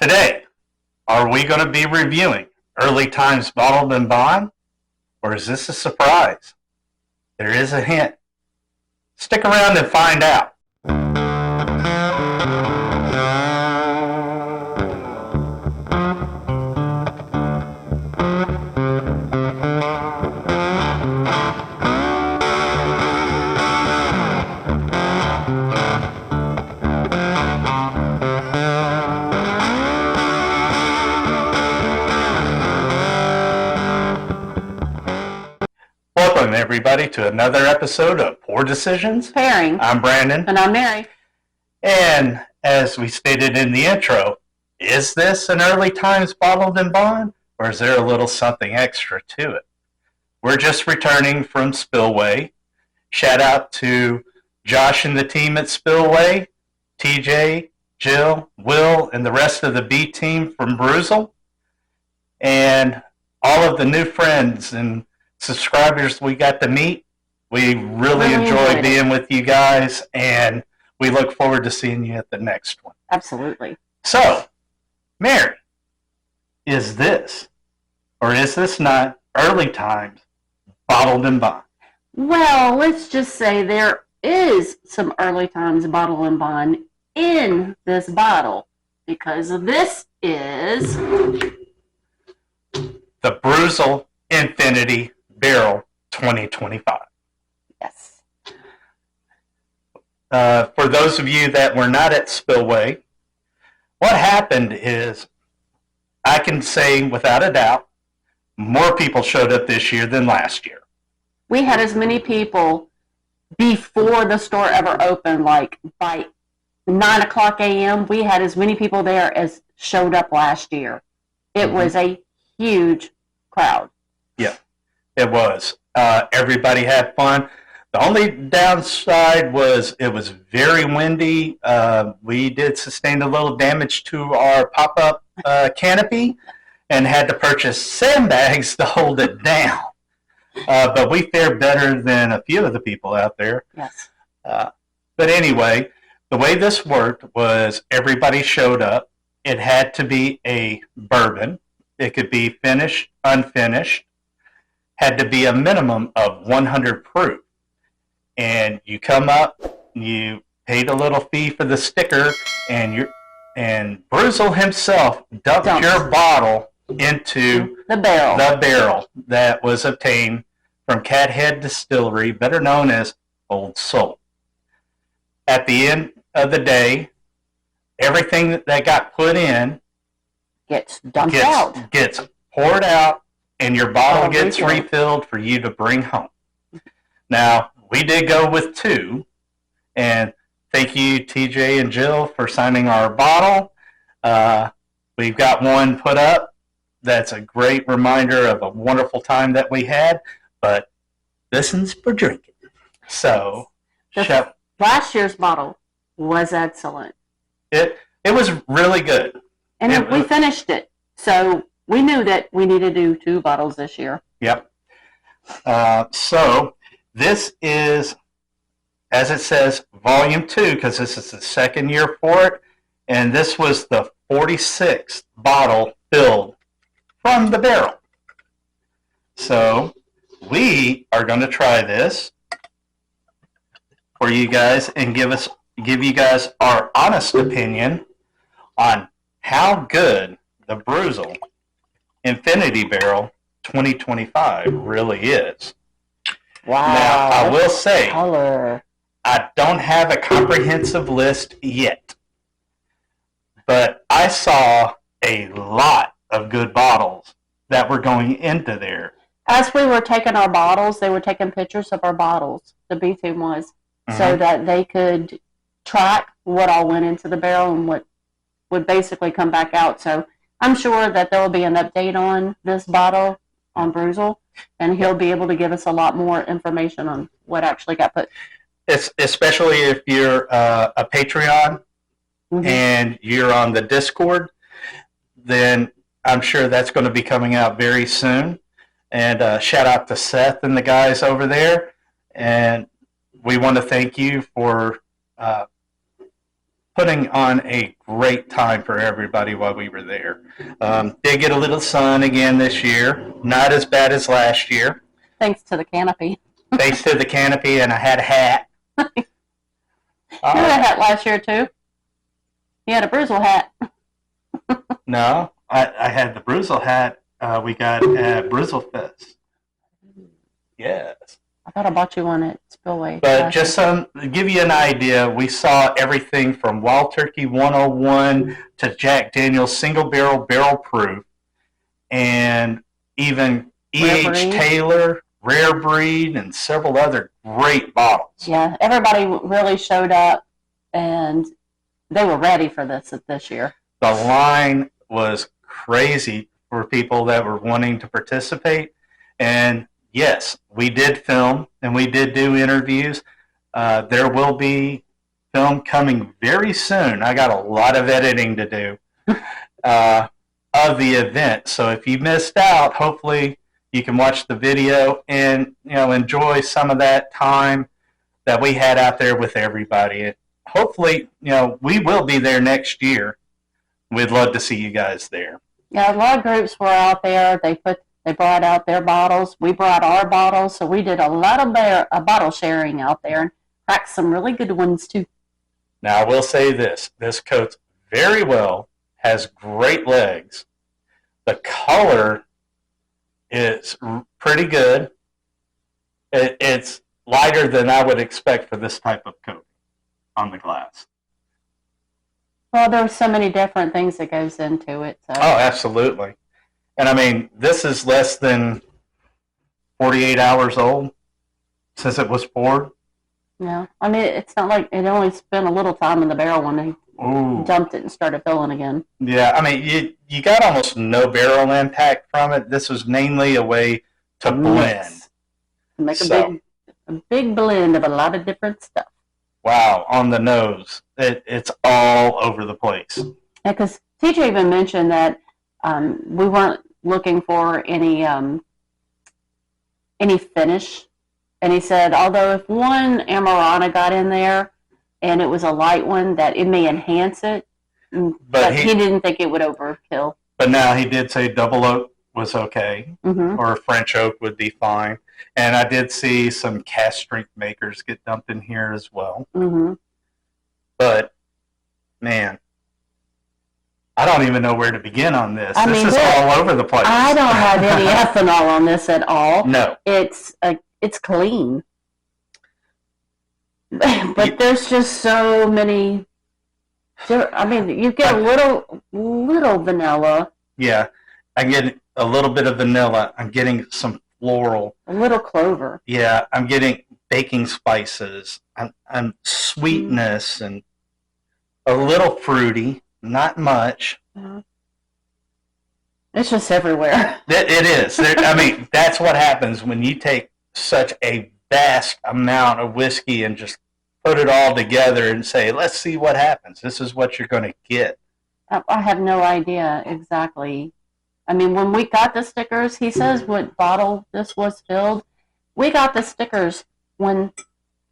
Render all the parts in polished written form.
Today, are we going to be reviewing Early Times Bottled and Bond, or is this a surprise? There is a hint. Stick around and find out. Welcome, everybody, to another episode of Poor Decisions. Pairing. I'm Brandon. And I'm Mary. And as we stated in the intro, is this an Early Times Bottled and Bond, or is there a little something extra to it? We're just returning from Spillway. Shout out to Josh and the team at Spillway, TJ, Jill, Will, and the rest of the B team from Brewzle, and all of the new friends and subscribers we got to meet. We really enjoyed being with you guys, and we look forward to seeing you at the next one. Absolutely. So, Mary, is this, or is this not, Early Times Bottled and Bond? Well, let's just say there is some Early Times Bottle and Bond in this bottle, because this is the Brewzle Infinity Barrel 2025. Yes. For those of you that were not at Spillway, what happened is, I can say without a doubt, more people showed up this year than last year. We had as many people before the store ever opened, like by 9 o'clock a.m., we had as many people there as showed up last year. It was a huge crowd. Yeah, it was. Everybody had fun. The only downside was it was very windy. We did sustain a little damage to our pop-up canopy and had to purchase sandbags to hold it down. But we fared better than a few of the people out there. Yes. But anyway, the way this worked was everybody showed up. It had to be a bourbon. It could be finished, unfinished. Had to be a minimum of 100 proof. And you come up, you paid a little fee for the sticker, and Brewzle himself dumped your bottle into the barrel that was obtained from Cathead Distillery, better known as Old Soul. At the end of the day, everything that got put in gets dumped out, gets poured out, and your bottle gets refilled for you to bring home. Now, we did go with 2, and thank you, TJ and Jill, for signing our bottle. We've got one put up. That's a great reminder of a wonderful time that we had, but this one's for drinking. So, last year's bottle was excellent. It was really good. And we finished it. So we knew that we needed to do 2 bottles this year. Yep. So this is, as it says, Volume 2, because this is the second year for it. And this was the 46th bottle filled from the barrel. So we are going to try this for you guys and give you guys our honest opinion on how good the Brewzle Infinity Barrel 2025 really is. Wow. Now, I will say, color. I don't have a comprehensive list yet, but I saw a lot of good bottles that were going into there. As we were taking our bottles, they were taking pictures of our bottles, the B team was, so that they could track what all went into the barrel and what would basically come back out. So I'm sure that there will be an update on this bottle on Brewzle, and he'll be able to give us a lot more information on what actually got put. Especially if you're a Patreon and you're on the Discord, then I'm sure that's going to be coming out very soon. And shout out to Seth and the guys over there. And we want to thank you for putting on a great time for everybody while we were there. Did get a little sun again this year, not as bad as last year. Thanks to the canopy. Thanks to the canopy, and I had a hat. You had a hat last year too. You had a Brewzle hat. No, I had the Brewzle hat we got at Brewzle Fest. Yes. I thought I bought you one at Spillway. But just to give you an idea, we saw everything from Wild Turkey 101 to Jack Daniel's Single Barrel Proof, and even E.H. Taylor, Rare Breed, and several other great bottles. Yeah, everybody really showed up, and they were ready for this year. The line was crazy for people that were wanting to participate, and yes, we did film and we did do interviews. There will be film coming very soon. I got a lot of editing to do of the event. So if you missed out, hopefully you can watch the video and enjoy some of that time that we had out there with everybody. And hopefully, we will be there next year. We'd love to see you guys there. Yeah, a lot of groups were out there. They brought out their bottles. We brought our bottles. So we did a lot of bottle sharing out there and cracked some really good ones too. Now, I will say this. This coats very well, has great legs. The color is pretty good. It's lighter than I would expect for this type of coat on the glass. Well, there's so many different things that goes into it. So. Oh, absolutely. And I mean, this is less than 48 hours old since it was poured. Yeah. I mean, it's not like it only spent a little time in the barrel when they dumped it and started filling again. Yeah. I mean, you got almost no barrel impact from it. This was mainly a way to blend. Make a big blend of a lot of different stuff. Wow. On the nose. It's all over the place. Yeah, because TJ even mentioned that we weren't looking for any finish, and he said although if one Amarana got in there and it was a light one, that it may enhance it, but he didn't think it would overkill. But now he did say double oak was okay, or French oak would be fine, and I did see some cast strength makers get dumped in here as well. But man, I don't even know where to begin on this. This is all over the place. I don't have any ethanol on this at all. No. It's clean. But there's just so many. I mean, you get a little vanilla. Yeah, I get a little bit of vanilla. I'm getting some floral. A little clover. Yeah, I'm getting baking spices. I'm sweetness and a little fruity. Not much. It's just everywhere. It is. I mean, that's what happens when you take such a vast amount of whiskey and just put it all together and say, let's see what happens. This is what you're going to get. I have no idea exactly. I mean, when we got the stickers, he says what bottle this was filled. We got the stickers when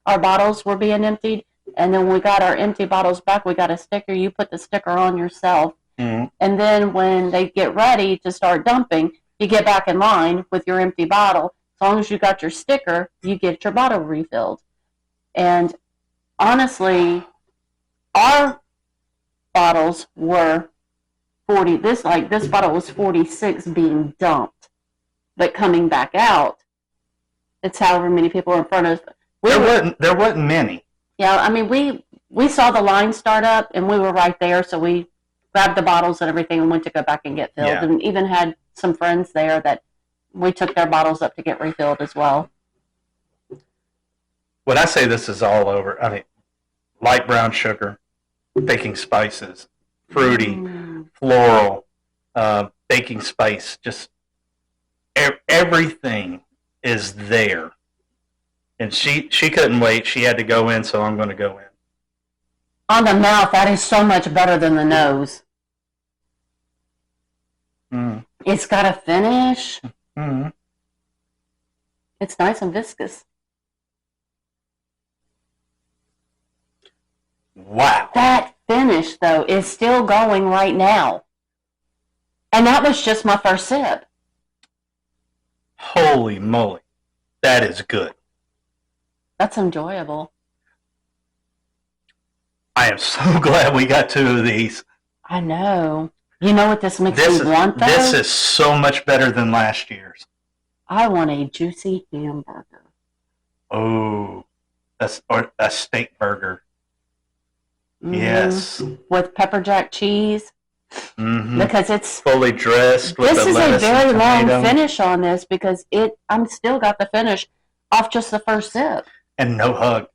our bottles were being emptied. And then when we got our empty bottles back, we got a sticker. You put the sticker on yourself. And then when they get ready to start dumping, you get back in line with your empty bottle. As long as you got your sticker, you get your bottle refilled. And honestly, our bottles were 40. This bottle was 46 being dumped. But coming back out, it's however many people are in front of us. There wasn't many. Yeah, I mean, we saw the line start up, and we were right there, so we grabbed the bottles and everything and went to go back and get filled, and even had some friends there that we took their bottles up to get refilled as well. When I say this is all over, I mean, light brown sugar, baking spices, fruity, floral, baking spice, just everything is there. And she couldn't wait. She had to go in, so I'm going to go in. On the mouth, that is so much better than the nose. It's got a finish. It's nice and viscous. Wow. That finish, though, is still going right now. And that was just my first sip. Holy moly. That is good. That's enjoyable. I am so glad we got 2 of these. I know. You know what this makes me want, though? This is so much better than last year's. I want a juicy hamburger. Oh, or a steak burger. Yes. With pepper jack cheese. Mm-hmm. Because it's fully dressed with this the is lettuce a very and long tomato. finish on this because I'm still got the finish off just the first sip. And no hug.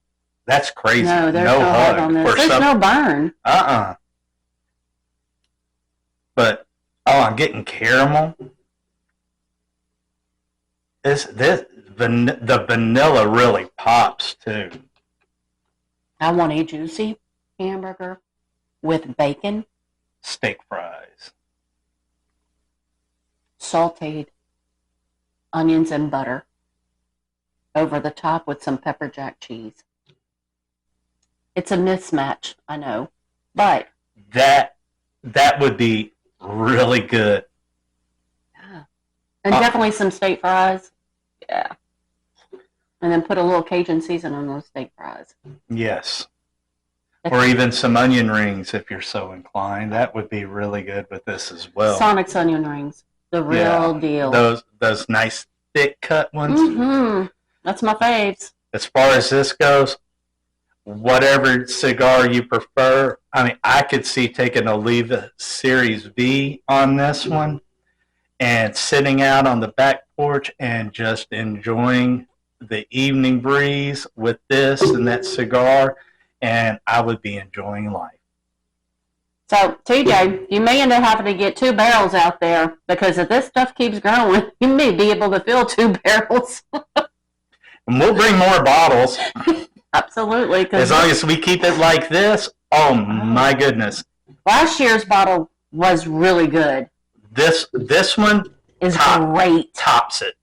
That's crazy. No, there's no hug on this. There's no burn. But I'm getting caramel. The vanilla really pops too. I want a juicy hamburger with bacon, steak fries, sauteed onions and butter over the top with some pepper jack cheese. It's a mismatch, I know, but that would be really good. Yeah. And definitely some steak fries. Yeah. And then put a little Cajun season on those steak fries. Yes. Or even some onion rings if you're so inclined. That would be really good with this as well. Sonic's onion rings. The real deal. Those nice thick cut ones. Mm-hmm. That's my faves. As far as this goes, whatever cigar you prefer, I mean, I could see taking Oliva Series V on this one and sitting out on the back porch and just enjoying the evening breeze with this and that cigar, and I would be enjoying life. So, TJ, you may end up having to get 2 barrels out there because if this stuff keeps growing, you may be able to fill 2 barrels. And we'll bring more bottles. Absolutely. As long as we keep it like this, oh my goodness. Last year's bottle was really good. This one is great. Tops it.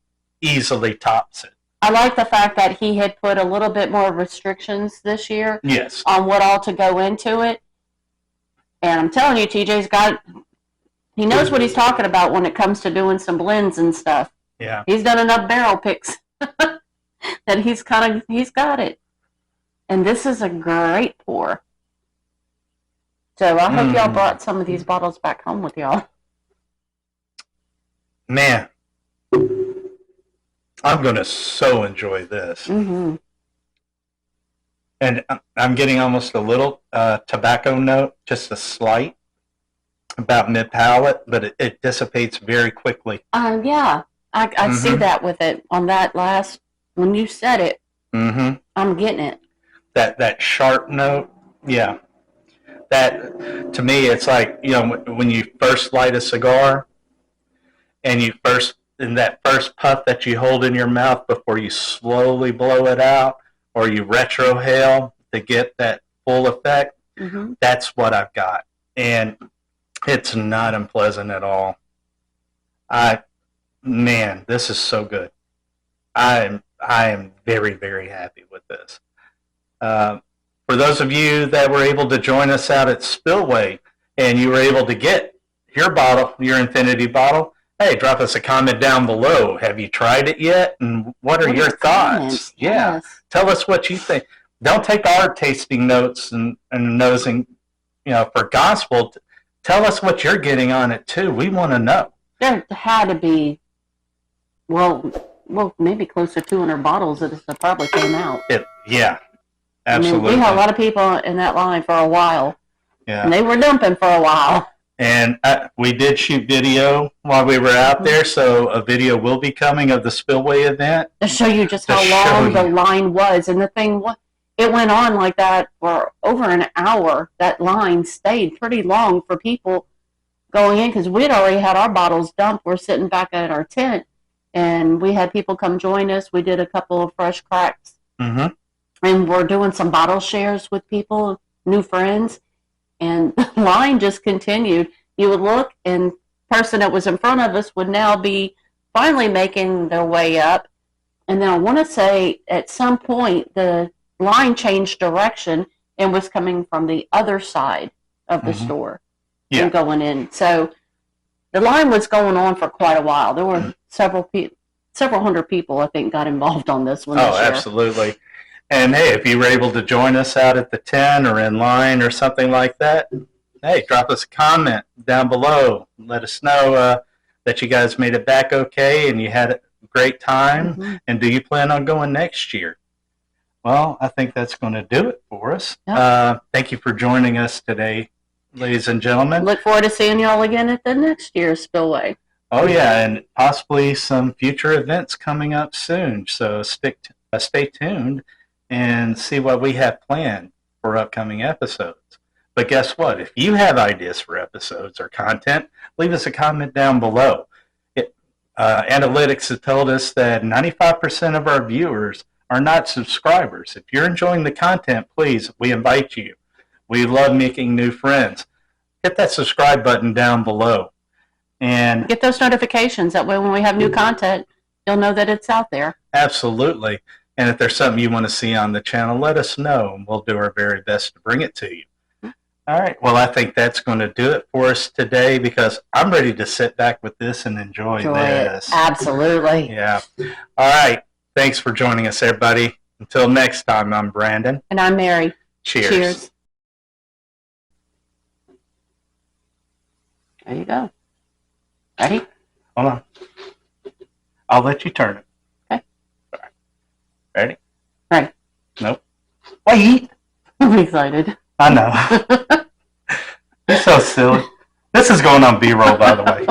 Easily tops it. I like the fact that he had put a little bit more restrictions this year. Yes. On what all to go into it. And I'm telling you, he knows what he's talking about when it comes to doing some blends and stuff. Yeah. He's done enough barrel picks that he's got it. And this is a great pour. So I hope y'all brought some of these bottles back home with y'all. Man, I'm going to so enjoy this. Mm-hmm. And I'm getting almost a little tobacco note, just a slight, about mid-palate, but it dissipates very quickly. Yeah, I see that with it on that last, when you said it, I'm getting it. That sharp note, yeah. That, to me, it's like, when you first light a cigar, and in that first puff that you hold in your mouth before you slowly blow it out, or you retrohale to get that full effect, that's what I've got. And it's not unpleasant at all. Man, this is so good. I am very, very happy with this. For those of you that were able to join us out at Spillway and you were able to get your bottle, your Infinity bottle, hey, drop us a comment down below. Have you tried it yet? And what are your thoughts? Comments? Yeah. Yes. Tell us what you think. Don't take our tasting notes and nosing, for gospel. Tell us what you're getting on it, too. We want to know. There had to be, well, maybe close to 200 bottles that probably came out. Yeah, absolutely. I mean, we had a lot of people in that line for a while. Yeah. And they were dumping for a while. And we did shoot video while we were out there, so a video will be coming of the Spillway event. To show you just how long the line was. And the thing was, it went on like that for over an hour. That line stayed pretty long for people going in because we'd already had our bottles dumped. We're sitting back at our tent, and we had people come join us. We did a couple of fresh cracks. And we're doing some bottle shares with people, new friends. And the line just continued. You would look, and the person that was in front of us would now be finally making their way up. And then I want to say at some point the line changed direction and was coming from the other side. of the Mhm. store Yeah. and going in. So the line was going on for quite a while. There were several hundred people, I think, got involved on this one Oh, this year. absolutely. And hey, if you were able to join us out at the 10 or in line or something like that, hey, drop us a comment down below. Let us know that you guys made it back okay and you had a great time. Mhm. And do you plan on going next year? Well, I think that's going to do it for us. Yep. Thank you for joining us today, ladies and gentlemen. Look forward to seeing y'all again at the next year's Spillway. Oh, yeah, and possibly some future events coming up soon. So stay tuned and see what we have planned for upcoming episodes. But guess what? If you have ideas for episodes or content, leave us a comment down below. Analytics have told us that 95% of our viewers are not subscribers. If you're enjoying the content, please, we invite you. We love making new friends. Hit that subscribe button down below. And get those notifications. That way when we have new content, you'll know that it's out there. Absolutely. And if there's something you want to see on the channel, let us know, and we'll do our very best to bring it to you. All right. Well, I think that's going to do it for us today because I'm ready to sit back with this and enjoy this. It. Absolutely. Yeah. All right. Thanks for joining us, everybody. Until next time, I'm Brandon. And I'm Mary. Cheers. Cheers. There you go. Ready? Hold on. I'll let you turn it. Okay. All right. Ready? Right. Nope. Wait. I'm excited. I know. You're so silly. This is going on B-roll, by the way.